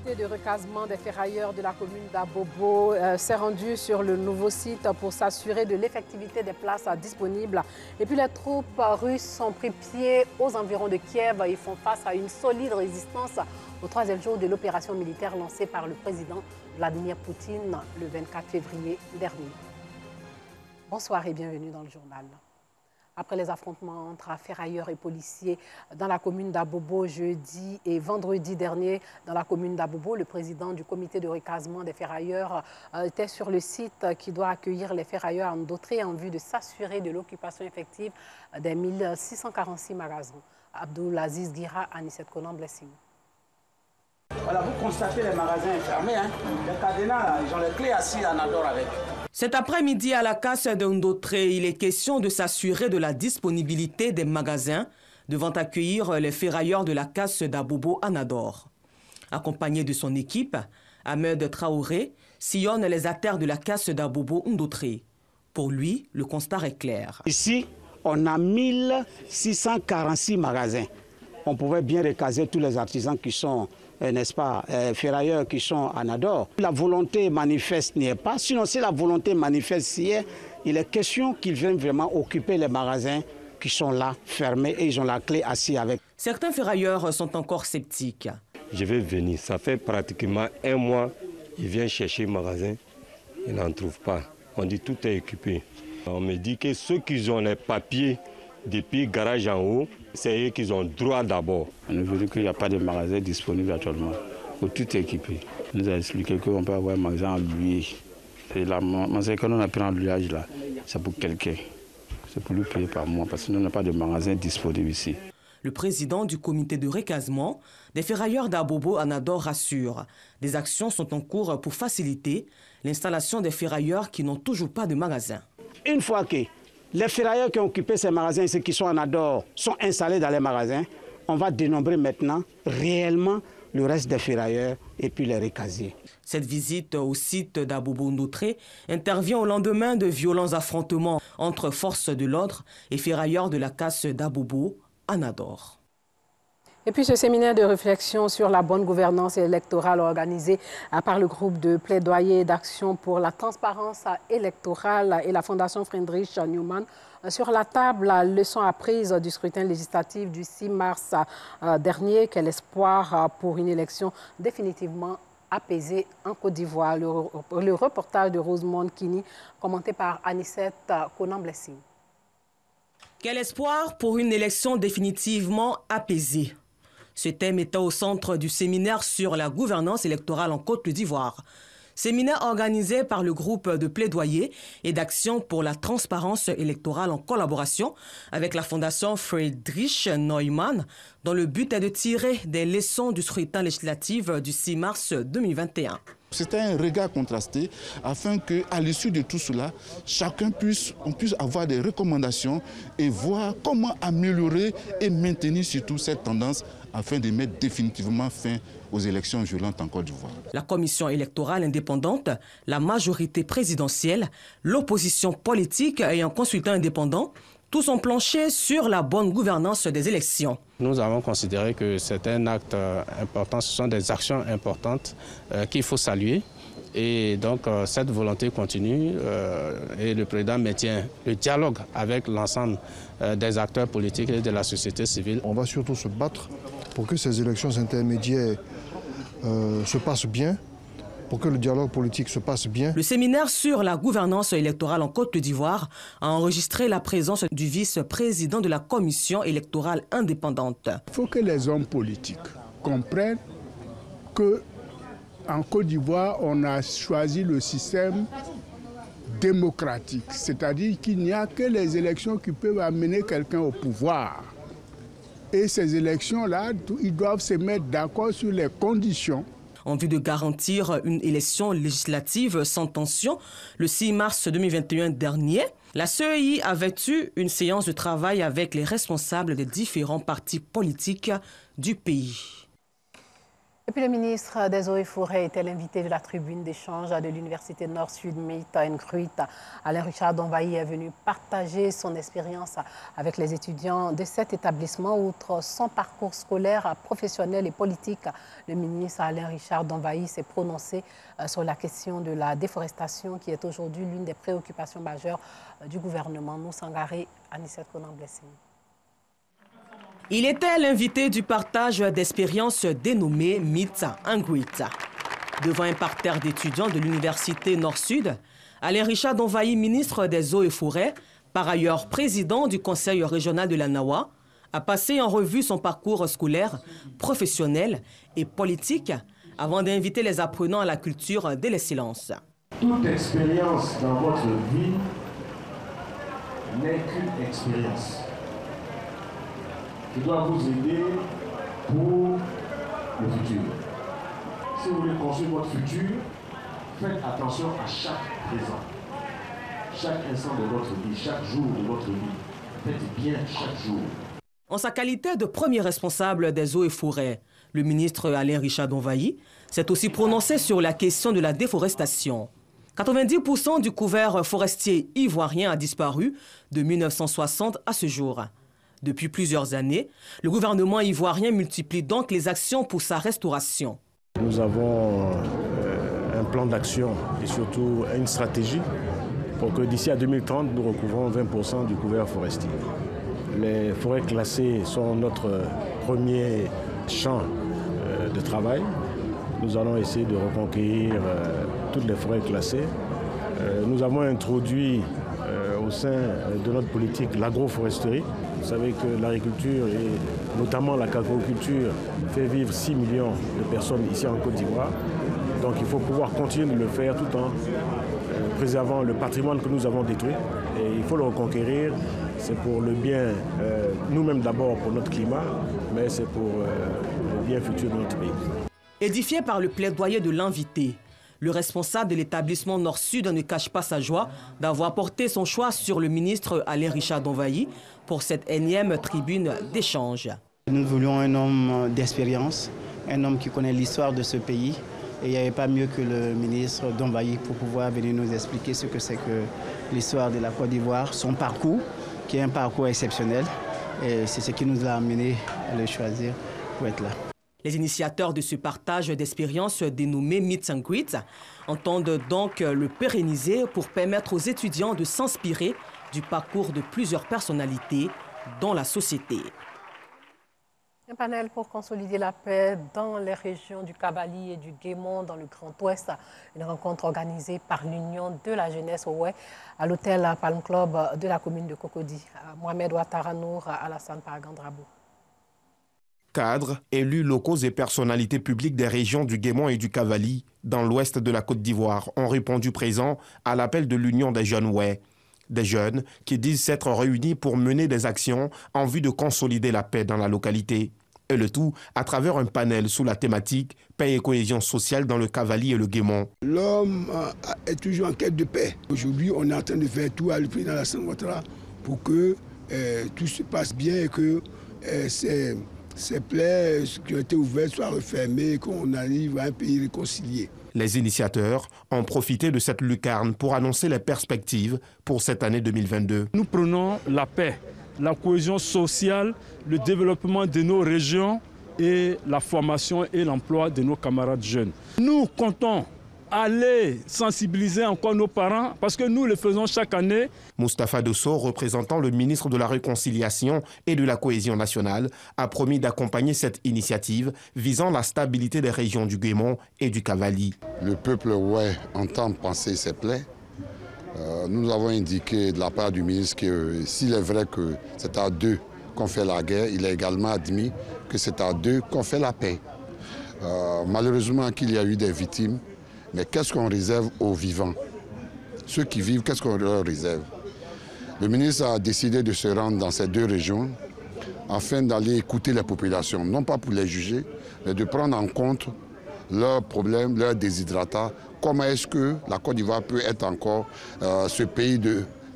De recasement des ferrailleurs de la commune d'Abobo s'est rendu sur le nouveau site pour s'assurer de l'effectivité des places disponibles. Et puis les troupes russes ont pris pied aux environs de Kiev. Ils font face à une solide résistance au troisième jour de l'opération militaire lancée par le président Vladimir Poutine le 24 février dernier. Bonsoir et bienvenue dans le journal. Après les affrontements entre ferrailleurs et policiers dans la commune d'Abobo jeudi et vendredi dernier, dans la commune d'Abobo, le président du comité de recasement des ferrailleurs était sur le site qui doit accueillir les ferrailleurs endottrés en vue de s'assurer de l'occupation effective des 1646 magasins. Abdoulaziz Guira, Anissette Conan, Blessing. Voilà, vous constatez les magasins fermés, hein? Les cadenas, ils ont les clés assis à Nador avec. Cet après-midi, à la casse d'Ondottré, il est question de s'assurer de la disponibilité des magasins devant accueillir les ferrailleurs de la casse d'Abobo à Nador. Accompagné de son équipe, Ahmed Traoré sillonne les artères de la casse d'Abobo Ondottré. Pour lui, le constat est clair. Ici, on a 1646 magasins. On pouvait bien recaser tous les artisans qui sont, n'est-ce pas, ferrailleurs qui sont à Nador. La volonté manifeste n'y est pas. Sinon, si la volonté manifeste y est, il est question qu'ils viennent vraiment occuper les magasins qui sont là, fermés, et ils ont la clé assis avec. Certains ferrailleurs sont encore sceptiques. Je vais venir. Ça fait pratiquement un mois. Ils viennent chercher le magasin. Ils n'en trouvent pas. On dit tout est occupé. On me dit que ceux qui ont les papiers depuis le garage en haut, c'est eux qui ont droit d'abord. On a vu qu'il n'y a pas de magasin disponible actuellement. Où tout est équipé. On nous a expliqué qu'on peut avoir un magasin en louer. C'est la magasin qu'on a pris en louage là, c'est pour quelqu'un. C'est pour lui payer par mois parce que nous n'avons pas de magasin disponible ici. Le président du comité de recasement des ferrailleurs d'Abobo à Nador rassure. Des actions sont en cours pour faciliter l'installation des ferrailleurs qui n'ont toujours pas de magasin. Une fois que les ferrailleurs qui ont occupé ces magasins, ceux qui sont à Nador, sont installés dans les magasins, on va dénombrer maintenant réellement le reste des ferrailleurs et puis les recasiers. Cette visite au site d'Abobo Ondottré intervient au lendemain de violents affrontements entre forces de l'ordre et ferrailleurs de la casse d'Abobo à Nador. Et puis ce séminaire de réflexion sur la bonne gouvernance électorale organisé par le groupe de plaidoyer d'action pour la transparence électorale et la Fondation Friedrich Naumann sur la table, la leçon apprise du scrutin législatif du 6 mars dernier. Quel espoir pour une élection définitivement apaisée en Côte d'Ivoire. Le reportage de Rosemonde Kini, commenté par Anissette Conan Blessing. Quel espoir pour une élection définitivement apaisée. Ce thème était au centre du séminaire sur la gouvernance électorale en Côte d'Ivoire. Séminaire organisé par le groupe de plaidoyer et d'action pour la transparence électorale en collaboration avec la Fondation Friedrich Naumann, dont le but est de tirer des leçons du scrutin législatif du 6 mars 2021. C'était un regard contrasté afin qu'à l'issue de tout cela, on puisse avoir des recommandations et voir comment améliorer et maintenir surtout cette tendance afin de mettre définitivement fin aux élections violentes en Côte d'Ivoire. La commission électorale indépendante, la majorité présidentielle, l'opposition politique et un consultant indépendant, tous ont planché sur la bonne gouvernance des élections. Nous avons considéré que c'est un acte important, ce sont des actions importantes qu'il faut saluer. Et donc cette volonté continue et le président maintient le dialogue avec l'ensemble des acteurs politiques et de la société civile. On va surtout se battre pour que ces élections intermédiaires se passent bien, pour que le dialogue politique se passe bien. Le séminaire sur la gouvernance électorale en Côte d'Ivoire a enregistré la présence du vice-président de la commission électorale indépendante. Il faut que les hommes politiques comprennent qu'en Côte d'Ivoire, on a choisi le système démocratique, c'est-à-dire qu'il n'y a que les élections qui peuvent amener quelqu'un au pouvoir. Et ces élections-là, ils doivent se mettre d'accord sur les conditions. En vue de garantir une élection législative sans tension, le 6 mars 2021 dernier, la CEI avait eu une séance de travail avec les responsables des différents partis politiques du pays. Et puis le ministre des Eaux et Forêts était l'invité de la tribune d'échange de l'Université Nord-Sud Meet and Greet. Alain Richard Donvaï est venu partager son expérience avec les étudiants de cet établissement. Outre son parcours scolaire, professionnel et politique, le ministre Alain Richard Donvaï s'est prononcé sur la question de la déforestation qui est aujourd'hui l'une des préoccupations majeures du gouvernement. Nous Sangaré, Anicette Konan-Blessing. Il était l'invité du partage d'expériences dénommé Meet and Greet. Devant un parterre d'étudiants de l'Université Nord-Sud, Alain Richard Donvaï, ministre des Eaux et Forêts, par ailleurs président du Conseil régional de la Nawa, a passé en revue son parcours scolaire, professionnel et politique avant d'inviter les apprenants à la culture de l'excellence. Toute expérience dans votre vie n'est qu'une expérience qui doit vous aider pour le futur. Si vous voulez construire votre futur, faites attention à chaque présent, chaque instant de votre vie, chaque jour de votre vie. Faites bien chaque jour. En sa qualité de premier responsable des Eaux et Forêts, le ministre Alain Richard Donvaï s'est aussi prononcé sur la question de la déforestation. 90% du couvert forestier ivoirien a disparu de 1960 à ce jour. Depuis plusieurs années, le gouvernement ivoirien multiplie donc les actions pour sa restauration. Nous avons un plan d'action et surtout une stratégie pour que d'ici à 2030, nous recouvrons 20% du couvert forestier. Les forêts classées sont notre premier champ de travail. Nous allons essayer de reconquérir toutes les forêts classées. Nous avons introduit au sein de notre politique l'agroforesterie. Vous savez que l'agriculture et notamment la cacaoculture fait vivre 6 millions de personnes ici en Côte d'Ivoire. Donc il faut pouvoir continuer de le faire tout en préservant le patrimoine que nous avons détruit. Et il faut le reconquérir. C'est pour le bien, nous-mêmes d'abord pour notre climat, mais c'est pour le bien futur de notre pays. Édifié par le plaidoyer de l'invité, le responsable de l'établissement Nord-Sud ne cache pas sa joie d'avoir porté son choix sur le ministre Alain Richard Donvaï pour cette énième tribune d'échange. Nous voulions un homme d'expérience, un homme qui connaît l'histoire de ce pays. Et il n'y avait pas mieux que le ministre Donvaï pour pouvoir venir nous expliquer ce que c'est que l'histoire de la Côte d'Ivoire, son parcours, qui est un parcours exceptionnel. Et c'est ce qui nous a amené à le choisir pour être là. Les initiateurs de ce partage d'expériences dénommé Meet and Greet entendent donc le pérenniser pour permettre aux étudiants de s'inspirer du parcours de plusieurs personnalités dans la société. Un panel pour consolider la paix dans les régions du Cavali et du Guémon dans le Grand Ouest. Une rencontre organisée par l'Union de la jeunesse Ouai à l'hôtel Palm Club de la commune de Cocody. Mohamed Ouattaranour, Alassane Paragandrabou. Cadres, élus locaux et personnalités publiques des régions du Guémon et du Cavali, dans l'ouest de la Côte d'Ivoire, ont répondu présents à l'appel de l'Union des jeunes Ouai. Des jeunes qui disent s'être réunis pour mener des actions en vue de consolider la paix dans la localité. Et le tout à travers un panel sous la thématique « Paix et cohésion sociale dans le Cavali et le Guémon ». L'homme est toujours en quête de paix. Aujourd'hui, on est en train de faire tout à le président Alassane Ouattara pour que tout se passe bien et que ces plaies qui ont été ouvertes soient refermées et qu'on arrive à un pays réconcilié. Les initiateurs ont profité de cette lucarne pour annoncer les perspectives pour cette année 2022. Nous prenons la paix, la cohésion sociale, le développement de nos régions et la formation et l'emploi de nos camarades jeunes. Nous comptons aller sensibiliser encore nos parents parce que nous le faisons chaque année. Moustapha Dosso, représentant le ministre de la Réconciliation et de la Cohésion nationale, a promis d'accompagner cette initiative visant la stabilité des régions du Guémon et du Cavali. Le peuple Ouai entend penser ses plaies. Nous avons indiqué de la part du ministre que s'il est vrai que c'est à deux qu'on fait la guerre, il a également admis que c'est à deux qu'on fait la paix. Malheureusement qu'il y a eu des victimes, mais qu'est-ce qu'on réserve aux vivants? Ceux qui vivent, qu'est-ce qu'on leur réserve? Le ministre a décidé de se rendre dans ces deux régions afin d'aller écouter les populations, non pas pour les juger, mais de prendre en compte leurs problèmes, leurs déshydratats. Comment est-ce que la Côte d'Ivoire peut être encore ce pays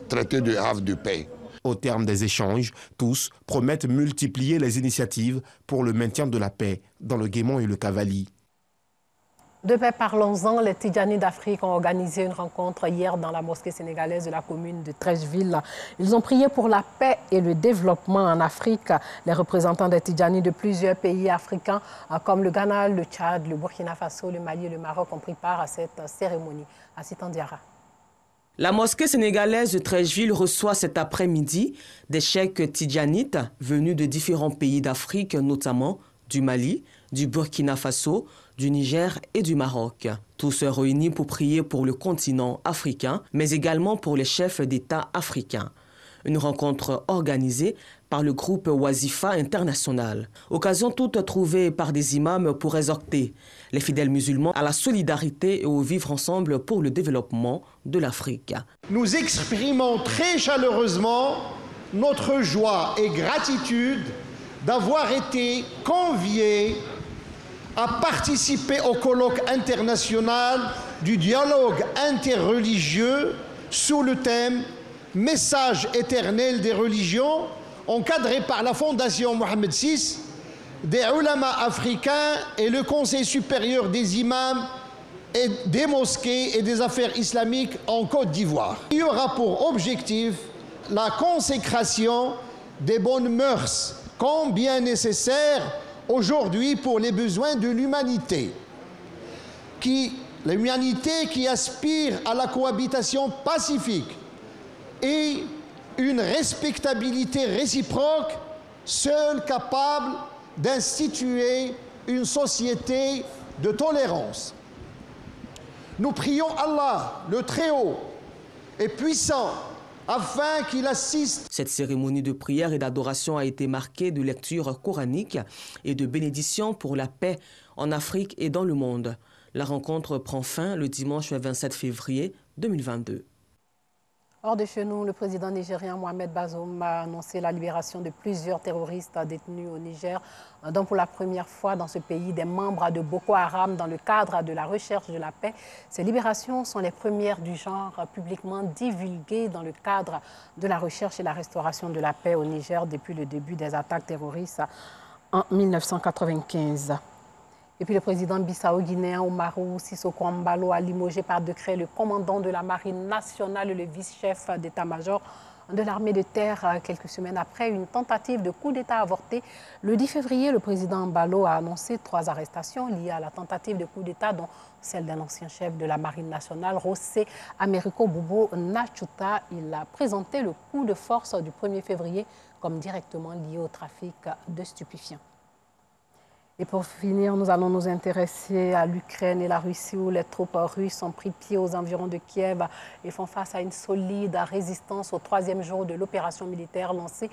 traité de havre de paix? Au terme des échanges, tous promettent multiplier les initiatives pour le maintien de la paix dans le Guémon et le Cavali. De paix, parlons-en. Les Tidjanis d'Afrique ont organisé une rencontre hier dans la mosquée sénégalaise de la commune de Treichville. Ils ont prié pour la paix et le développement en Afrique. Les représentants des Tidjanis de plusieurs pays africains, comme le Ghana, le Tchad, le Burkina Faso, le Mali et le Maroc, ont pris part à cette cérémonie. Assitan Diarra. La mosquée sénégalaise de Treichville reçoit cet après-midi des cheikhes tidjanites venus de différents pays d'Afrique, notamment du Mali, du Burkina Faso, du Niger et du Maroc. Tous se réunissent pour prier pour le continent africain, mais également pour les chefs d'État africains. Une rencontre organisée par le groupe Wazifa International. Occasion toute trouvée par des imams pour exhorter les fidèles musulmans à la solidarité et au vivre ensemble pour le développement de l'Afrique. Nous exprimons très chaleureusement notre joie et gratitude d'avoir été conviés à participer au colloque international du dialogue interreligieux sous le thème « Message éternel des religions » encadré par la Fondation Mohamed VI, des ulamas africains et le Conseil supérieur des imams et des mosquées et des affaires islamiques en Côte d'Ivoire. Il y aura pour objectif la consécration des bonnes mœurs, combien nécessaires aujourd'hui pour les besoins de l'humanité. L'humanité qui aspire à la cohabitation pacifique et une respectabilité réciproque, seule capable d'instituer une société de tolérance. Nous prions Allah, le Très-Haut et puissant, afin qu'il assiste. Cette cérémonie de prière et d'adoration a été marquée de lectures coraniques et de bénédictions pour la paix en Afrique et dans le monde. La rencontre prend fin le dimanche 27 février 2022. Hors de chez nous, le président nigérien Mohamed Bazoum a annoncé la libération de plusieurs terroristes détenus au Niger, dont pour la première fois dans ce pays des membres de Boko Haram dans le cadre de la recherche de la paix. Ces libérations sont les premières du genre publiquement divulguées dans le cadre de la recherche et la restauration de la paix au Niger depuis le début des attaques terroristes en 1995. Et puis le président bissau-guinéen Oumarou Sissoko Embalo a limogé par décret le commandant de la Marine nationale et le vice-chef d'état-major de l'armée de terre quelques semaines après une tentative de coup d'État avortée. Le 10 février, le président Embalo a annoncé 3 arrestations liées à la tentative de coup d'État, dont celle d'un ancien chef de la Marine nationale, José Américo Bobo Nachuta. Il a présenté le coup de force du 1er février comme directement lié au trafic de stupéfiants. Et pour finir, nous allons nous intéresser à l'Ukraine et la Russie, où les troupes russes ont pris pied aux environs de Kiev et font face à une solide résistance au 3e jour de l'opération militaire lancée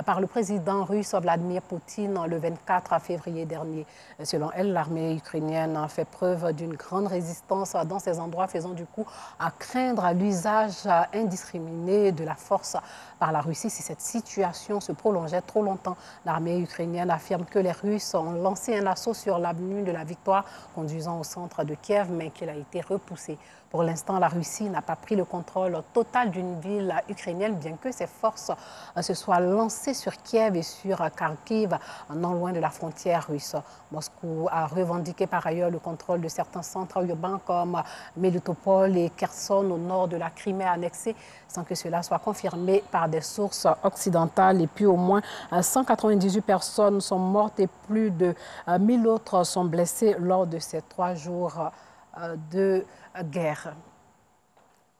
par le président russe Vladimir Poutine le 24 février dernier. Selon elle, l'armée ukrainienne a fait preuve d'une grande résistance dans ces endroits, faisant du coup à craindre l'usage indiscriminé de la force par la Russie si cette situation se prolongeait trop longtemps. L'armée ukrainienne affirme que les Russes ont lancé un assaut sur l'avenue de la Victoire conduisant au centre de Kiev, mais qu'il a été repoussé. Pour l'instant, la Russie n'a pas pris le contrôle total d'une ville ukrainienne, bien que ses forces se soient lancées sur Kiev et sur Kharkiv, non loin de la frontière russe. Moscou a revendiqué par ailleurs le contrôle de certains centres urbains comme Melitopol et Kherson au nord de la Crimée annexée, sans que cela soit confirmé par des sources occidentales. Et puis au moins 198 personnes sont mortes et plus de 1000 autres sont blessées lors de ces 3 jours de guerre.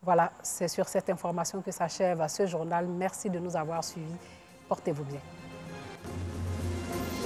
Voilà, c'est sur cette information que s'achève ce journal. Merci de nous avoir suivis. Portez-vous bien.